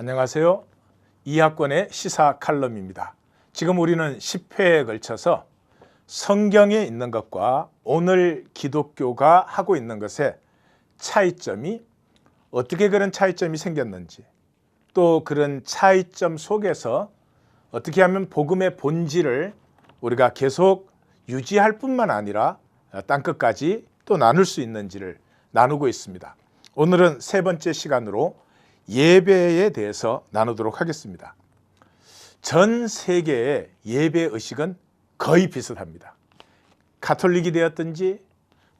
안녕하세요. 이학권의 시사 칼럼입니다. 지금 우리는 10회에 걸쳐서 성경에 있는 것과 오늘 기독교가 하고 있는 것의 차이점이 어떻게 그런 차이점이 생겼는지, 또 그런 차이점 속에서 어떻게 하면 복음의 본질을 우리가 계속 유지할 뿐만 아니라 땅끝까지 또 나눌 수 있는지를 나누고 있습니다. 오늘은 세 번째 시간으로 예배에 대해서 나누도록 하겠습니다. 전 세계의 예배 의식은 거의 비슷합니다. 가톨릭이 되었든지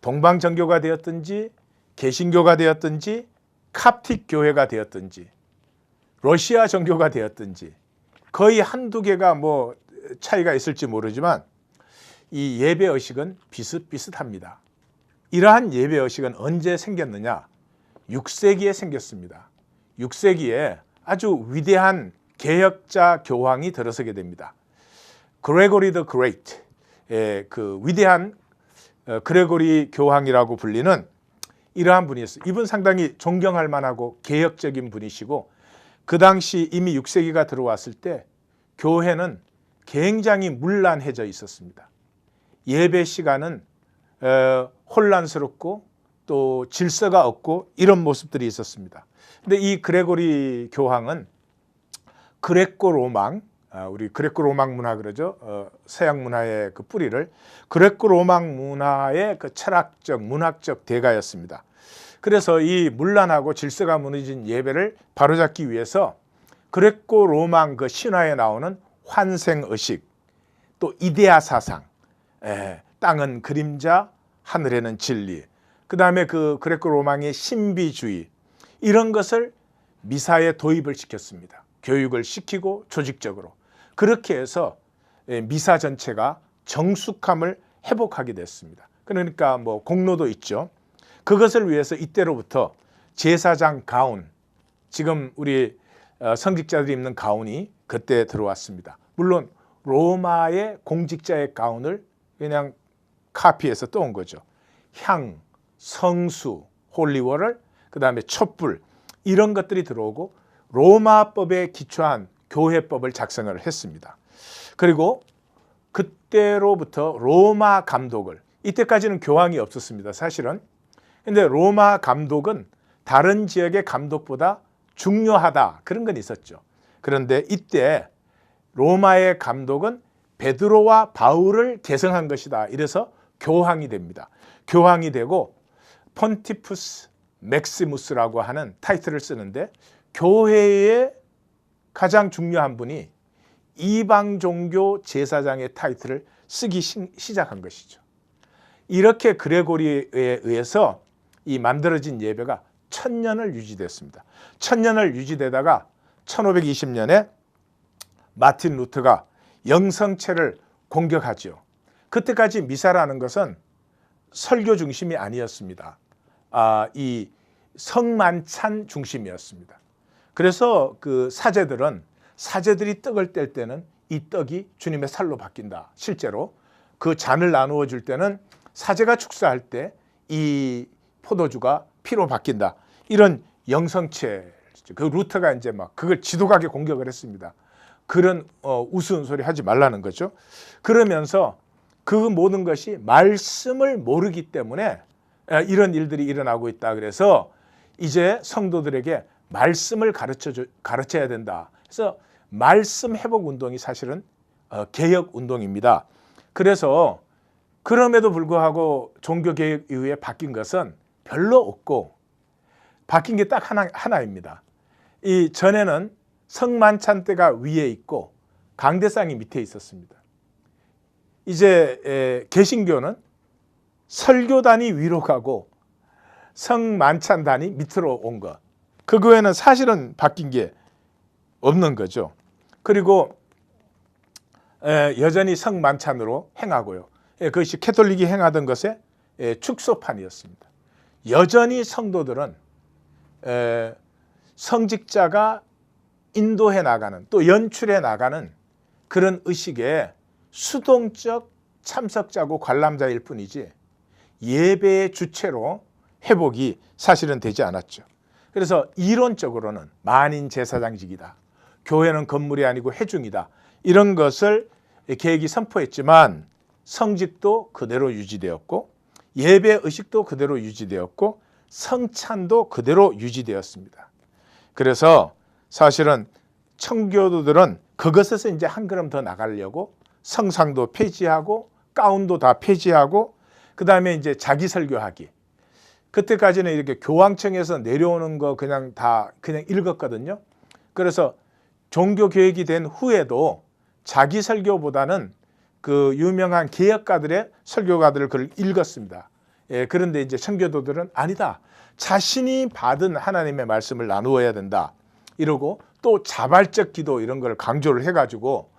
동방정교가 되었든지 개신교가 되었든지 캅틱 교회가 되었든지 러시아 정교가 되었든지 거의 한두 개가 차이가 있을지 모르지만 이 예배 의식은 비슷비슷합니다. 이러한 예배 의식은 언제 생겼느냐? 6세기에 생겼습니다. 6세기에 아주 위대한 개혁자 교황이 들어서게 됩니다. 그레고리 더 그레이트, 그 위대한 그레고리 교황이라고 불리는 이러한 분이었어요. 이분 상당히 존경할 만하고 개혁적인 분이시고, 그 당시 이미 6세기가 들어왔을 때 교회는 굉장히 문란해져 있었습니다. 예배 시간은 혼란스럽고 또 질서가 없고 이런 모습들이 있었습니다. 근데 이 그레고리 교황은 그레코 로망, 우리 그레코 로망 문화 그러죠. 서양 문화의 그 뿌리를 그레코 로망 문화의 그 철학적, 문학적 대가였습니다. 그래서 이 문란하고 질서가 무너진 예배를 바로잡기 위해서 그레코 로망 그 신화에 나오는 환생 의식, 또 이데아 사상, 땅은 그림자, 하늘에는 진리, 그 다음에 그 그레코 로망의 신비주의, 이런 것을 미사에 도입을 시켰습니다. 교육을 시키고 조직적으로. 그렇게 해서 미사 전체가 정숙함을 회복하게 됐습니다. 그러니까 공로도 있죠. 그것을 위해서 이때로부터 제사장 가운, 지금 우리 성직자들이 입는 가운이 그때 들어왔습니다. 물론 로마의 공직자의 가운을 그냥 카피해서 떠온 거죠. 향, 성수, 홀리워를, 그 다음에 촛불, 이런 것들이 들어오고 로마법에 기초한 교회법을 작성을 했습니다. 그리고 그때로부터 로마 감독을, 이때까지는 교황이 없었습니다, 사실은. 근데 로마 감독은 다른 지역의 감독보다 중요하다, 그런 건 있었죠. 그런데 이때 로마의 감독은 베드로와 바울을 계승한 것이다, 이래서 교황이 됩니다. 교황이 되고 폰티푸스 맥시무스라고 하는 타이틀을 쓰는데, 교회의 가장 중요한 분이 이방 종교 제사장의 타이틀을 쓰기 시작한 것이죠. 이렇게 그레고리에 의해서 이 만들어진 예배가 1000년을 유지됐습니다. 1000년을 유지되다가 1520년에 마틴 루터가 영성체를 공격하죠. 그때까지 미사라는 것은 설교 중심이 아니었습니다. 이 성만찬 중심이었습니다. 그래서 그 사제들이 떡을 뗄 때는 이 떡이 주님의 살로 바뀐다. 실제로 그 잔을 나누어 줄 때는 사제가 축사할 때 이 포도주가 피로 바뀐다. 이런 영성체, 그 루터가 이제 그걸 지독하게 공격을 했습니다. 그런 우스운 소리 하지 말라는 거죠. 그러면서 그 모든 것이 말씀을 모르기 때문에 이런 일들이 일어나고 있다. 그래서 이제 성도들에게 말씀을 가르쳐야 된다. 그래서 말씀 회복 운동이 사실은 개혁 운동입니다. 그래서 그럼에도 불구하고 종교개혁 이후에 바뀐 것은 별로 없고, 바뀐 게 딱 하나입니다. 이 전에는 성만찬 때가 위에 있고 강대상이 밑에 있었습니다. 이제 개신교는 설교단이 위로 가고 성만찬단이 밑으로 온 것, 그거에는 사실은 바뀐 게 없는 거죠. 그리고 여전히 성만찬으로 행하고요. 그것이 캐톨릭이 행하던 것의 축소판이었습니다. 여전히 성도들은 성직자가 인도해 나가는, 또 연출해 나가는 그런 의식에 수동적 참석자고 관람자일 뿐이지 예배의 주체로 회복이 사실은 되지 않았죠. 그래서 이론적으로는 만인 제사장직이다. 교회는 건물이 아니고 회중이다. 이런 것을 계획이 선포했지만 성직도 그대로 유지되었고 예배 의식도 그대로 유지되었고 성찬도 그대로 유지되었습니다. 그래서 사실은 청교도들은 그것에서 이제 한 걸음 더 나가려고 성상도 폐지하고 가운도 다 폐지하고 그 다음에 이제 자기 설교하기. 그때까지는 이렇게 교황청에서 내려오는 거 그냥 다 그냥 읽었거든요. 그래서 종교 교육이 된 후에도 자기 설교보다는 그 유명한 개혁가들의 설교가들을 그걸 읽었습니다. 예, 그런데 이제 청교도들은 아니다. 자신이 받은 하나님의 말씀을 나누어야 된다. 이러고 또 자발적 기도 이런 걸 강조를 해가지고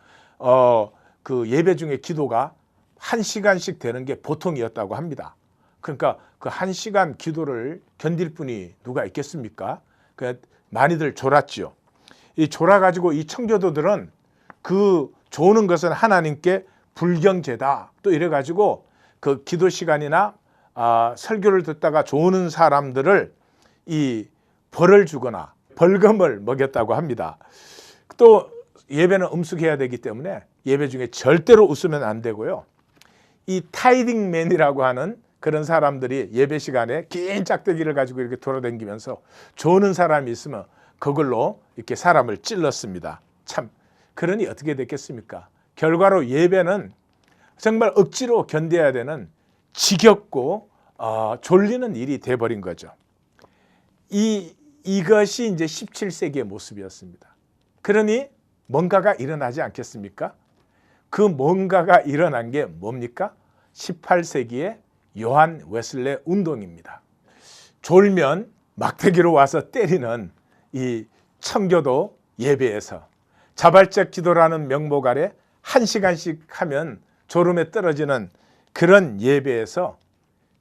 그 예배 중에 기도가 1시간씩 되는 게 보통이었다고 합니다. 그러니까 그 1시간 기도를 견딜 분이 누가 있겠습니까? 그 많이들 졸았죠. 이 졸아가지고 이 청교도들은 그 조는 것은 하나님께 불경죄다. 또 이래가지고 그 기도 시간이나 설교를 듣다가 조는 사람들을 이 벌을 주거나 벌금을 먹였다고 합니다. 또 예배는 음숙해야 되기 때문에 예배 중에 절대로 웃으면 안 되고요. 이 타이딩맨이라고 하는 그런 사람들이 예배 시간에 긴 짝대기를 가지고 이렇게 돌아다니면서 조는 사람이 있으면 그걸로 이렇게 사람을 찔렀습니다. 참, 그러니 어떻게 됐겠습니까? 결과로 예배는 정말 억지로 견뎌야 되는 지겹고 졸리는 일이 돼버린 거죠. 이것이 이제 17세기의 모습이었습니다. 그러니 뭔가가 일어나지 않겠습니까? 그 뭔가가 일어난 게 뭡니까? 18세기의 요한 웨슬레 운동입니다. 졸면 막대기로 와서 때리는 이 청교도 예배에서 자발적 기도라는 명목 아래 1시간씩 하면 졸음에 떨어지는 그런 예배에서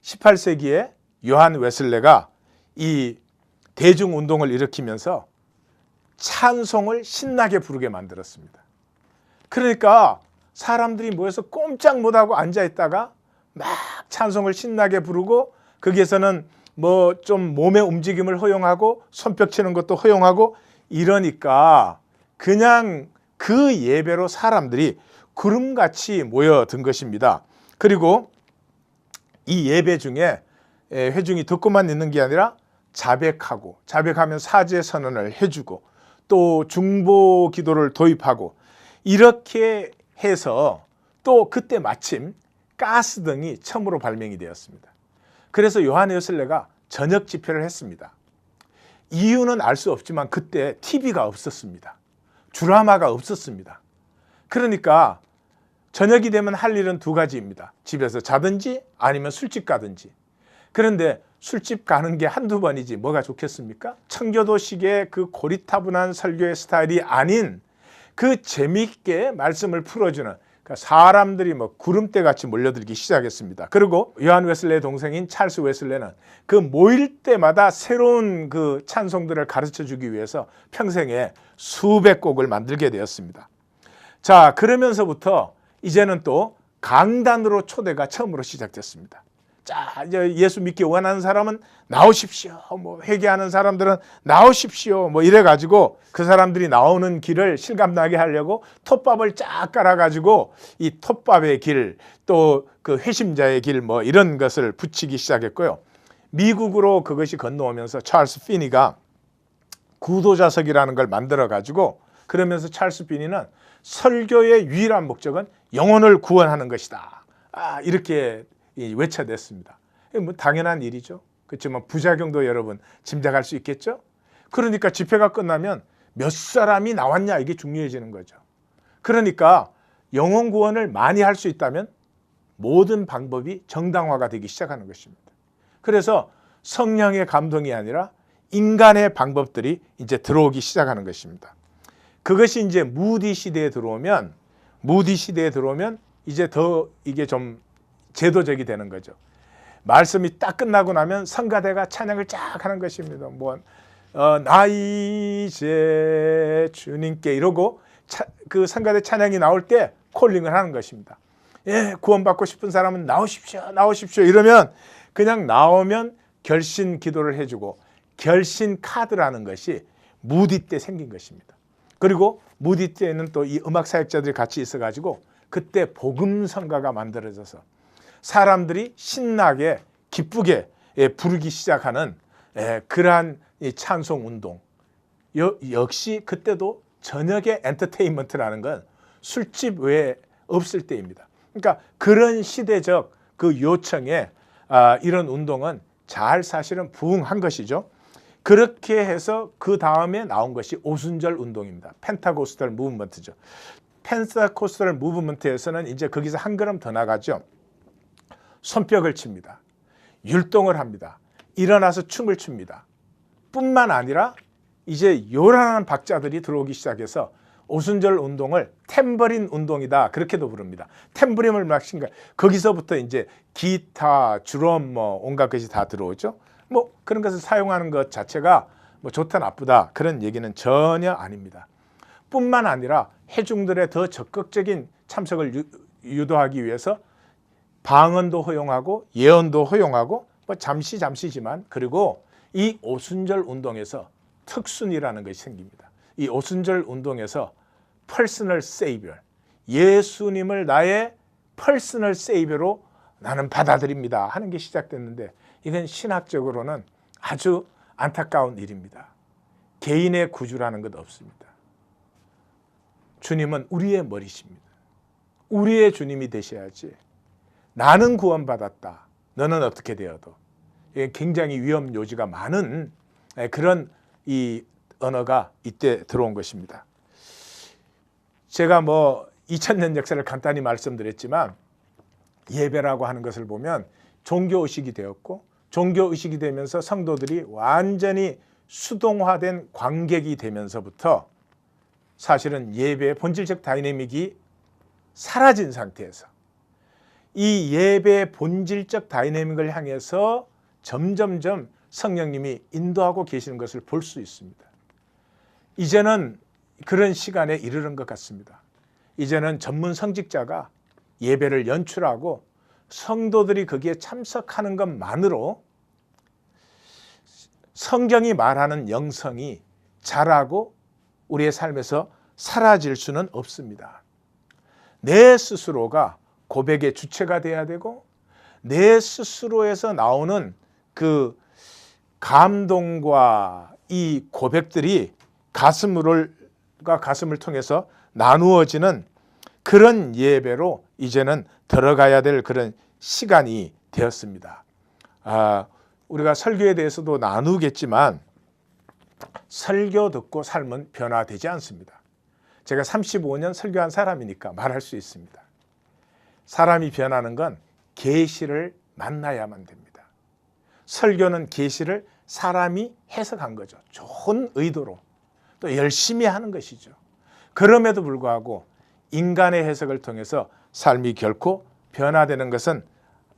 18세기에 요한 웨슬레가 이 대중운동을 일으키면서 찬송을 신나게 부르게 만들었습니다. 그러니까 사람들이 모여서 꼼짝 못하고 앉아있다가 막 찬송을 신나게 부르고 거기에서는 뭐 좀 몸의 움직임을 허용하고 손뼉 치는 것도 허용하고 이러니까 그냥 그 예배로 사람들이 구름같이 모여든 것입니다. 그리고 이 예배 중에 회중이 듣고만 있는 게 아니라 자백하면 사죄 선언을 해주고 또 중보 기도를 도입하고 이렇게 해서 또 그때 마침 가스등이 처음으로 발명이 되었습니다. 그래서 요한 웨슬레가 저녁 집회를 했습니다. 이유는 알 수 없지만 그때 TV가 없었습니다. 드라마가 없었습니다. 그러니까 저녁이 되면 할 일은 두 가지입니다. 집에서 자든지 아니면 술집 가든지. 그런데 술집 가는 게 한두 번이지 뭐가 좋겠습니까? 청교도식의 그 고리타분한 설교의 스타일이 아닌 그 재미있게 말씀을 풀어주는 사람들이 뭐 구름대 같이 몰려들기 시작했습니다. 그리고 요한 웨슬레의 동생인 찰스 웨슬레는 그 모일 때마다 새로운 그 찬송들을 가르쳐 주기 위해서 평생에 수백 곡을 만들게 되었습니다. 자, 그러면서부터 이제는 또 강단으로 초대가 처음으로 시작됐습니다. 자, 이제 예수 믿기 원하는 사람은 나오십시오. 뭐 회개하는 사람들은 나오십시오. 뭐 이래가지고 그 사람들이 나오는 길을 실감나게 하려고 톱밥을 쫙 깔아가지고 이 톱밥의 길, 또 그 회심자의 길 뭐 이런 것을 붙이기 시작했고요. 미국으로 그것이 건너오면서 찰스 피니가 구도자석이라는 걸 만들어가지고 그러면서 찰스 피니는 설교의 유일한 목적은 영혼을 구원하는 것이다. 이렇게 외쳐냈습니다. 뭐 당연한 일이죠. 그렇지만 부작용도 여러분 짐작할 수 있겠죠. 그러니까 집회가 끝나면 몇 사람이 나왔냐 이게 중요해지는 거죠. 그러니까 영혼 구원을 많이 할 수 있다면 모든 방법이 정당화가 되기 시작하는 것입니다. 그래서 성령의 감동이 아니라 인간의 방법들이 이제 들어오기 시작하는 것입니다. 그것이 이제 무디 시대에 들어오면 이제 더 이게 좀 제도적이 되는 거죠. 말씀이 딱 끝나고 나면 성가대가 찬양을 쫙 하는 것입니다. 나 이제 주님께 이러고 그 성가대 찬양이 나올 때 콜링을 하는 것입니다. 예, 구원받고 싶은 사람은 나오십시오, 나오십시오. 이러면 그냥 나오면 결신 기도를 해주고 결신 카드라는 것이 무디 때 생긴 것입니다. 그리고 무디 때는 또 이 음악 사역자들이 같이 있어가지고 그때 복음성가가 만들어져서 사람들이 신나게 기쁘게 부르기 시작하는 그러한 이 찬송 운동. 역시 그때도 저녁에 엔터테인먼트라는 건 술집 외에 없을 때입니다. 그러니까 그런 시대적 그 요청에 이런 운동은 잘 사실은 부응한 것이죠. 그렇게 해서 그 다음에 나온 것이 오순절 운동입니다. 펜타코스탈 무브먼트죠. 펜타코스탈 무브먼트에서는 이제 거기서 한 걸음 더 나가죠. 손뼉을 칩니다. 율동을 합니다. 일어나서 춤을 춥니다. 뿐만 아니라 이제 요란한 박자들이 들어오기 시작해서 오순절 운동을 탬버린 운동이다 그렇게도 부릅니다. 탬버린을 막 신가 거기서부터 이제 기타, 드럼 뭐 온갖 것이 다 들어오죠. 뭐 그런 것을 사용하는 것 자체가 뭐 좋다 나쁘다 그런 얘기는 전혀 아닙니다. 뿐만 아니라 회중들의 더 적극적인 참석을 유도하기 위해서 방언도 허용하고 예언도 허용하고 뭐 잠시지만 그리고 이 오순절 운동에서 특순이라는 것이 생깁니다. 이 오순절 운동에서 퍼스널 세이비어, 예수님을 나의 퍼스널 세이비어로 나는 받아들입니다 하는 게 시작됐는데 이건 신학적으로는 아주 안타까운 일입니다. 개인의 구주라는 것 없습니다. 주님은 우리의 머리십니다. 우리의 주님이 되셔야지 나는 구원받았다. 너는 어떻게 되어도. 이게 굉장히 위험 요지가 많은 그런 이 언어가 이때 들어온 것입니다. 제가 뭐 2000년 역사를 간단히 말씀드렸지만 예배라고 하는 것을 보면 종교의식이 되었고 종교의식이 되면서 성도들이 완전히 수동화된 관객이 되면서부터 사실은 예배의 본질적 다이내믹이 사라진 상태에서 이 예배의 본질적 다이내믹을 향해서 점점점 성령님이 인도하고 계시는 것을 볼 수 있습니다. 이제는 그런 시간에 이르는 것 같습니다. 이제는 전문 성직자가 예배를 연출하고 성도들이 거기에 참석하는 것만으로 성경이 말하는 영성이 자라고 우리의 삶에서 사라질 수는 없습니다. 내 스스로가 고백의 주체가 돼야 되고 내 스스로에서 나오는 그 감동과 이 고백들이 가슴을 통해서 나누어지는 그런 예배로 이제는 들어가야 될 그런 시간이 되었습니다. 우리가 설교에 대해서도 나누겠지만 설교 듣고 삶은 변화되지 않습니다. 제가 35년 설교한 사람이니까 말할 수 있습니다. 사람이 변하는 건 계시를 만나야만 됩니다. 설교는 계시를 사람이 해석한 거죠. 좋은 의도로 또 열심히 하는 것이죠. 그럼에도 불구하고 인간의 해석을 통해서 삶이 결코 변화되는 것은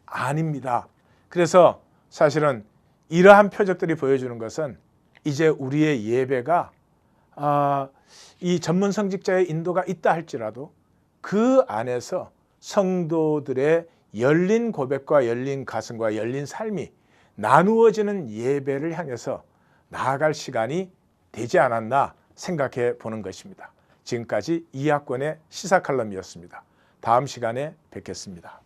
아닙니다. 그래서 사실은 이러한 표적들이 보여주는 것은 이제 우리의 예배가 이 전문 성직자의 인도가 있다 할지라도 그 안에서 성도들의 열린 고백과 열린 가슴과 열린 삶이 나누어지는 예배를 향해서 나아갈 시간이 되지 않았나 생각해 보는 것입니다. 지금까지 이학권의 시사칼럼이었습니다. 다음 시간에 뵙겠습니다.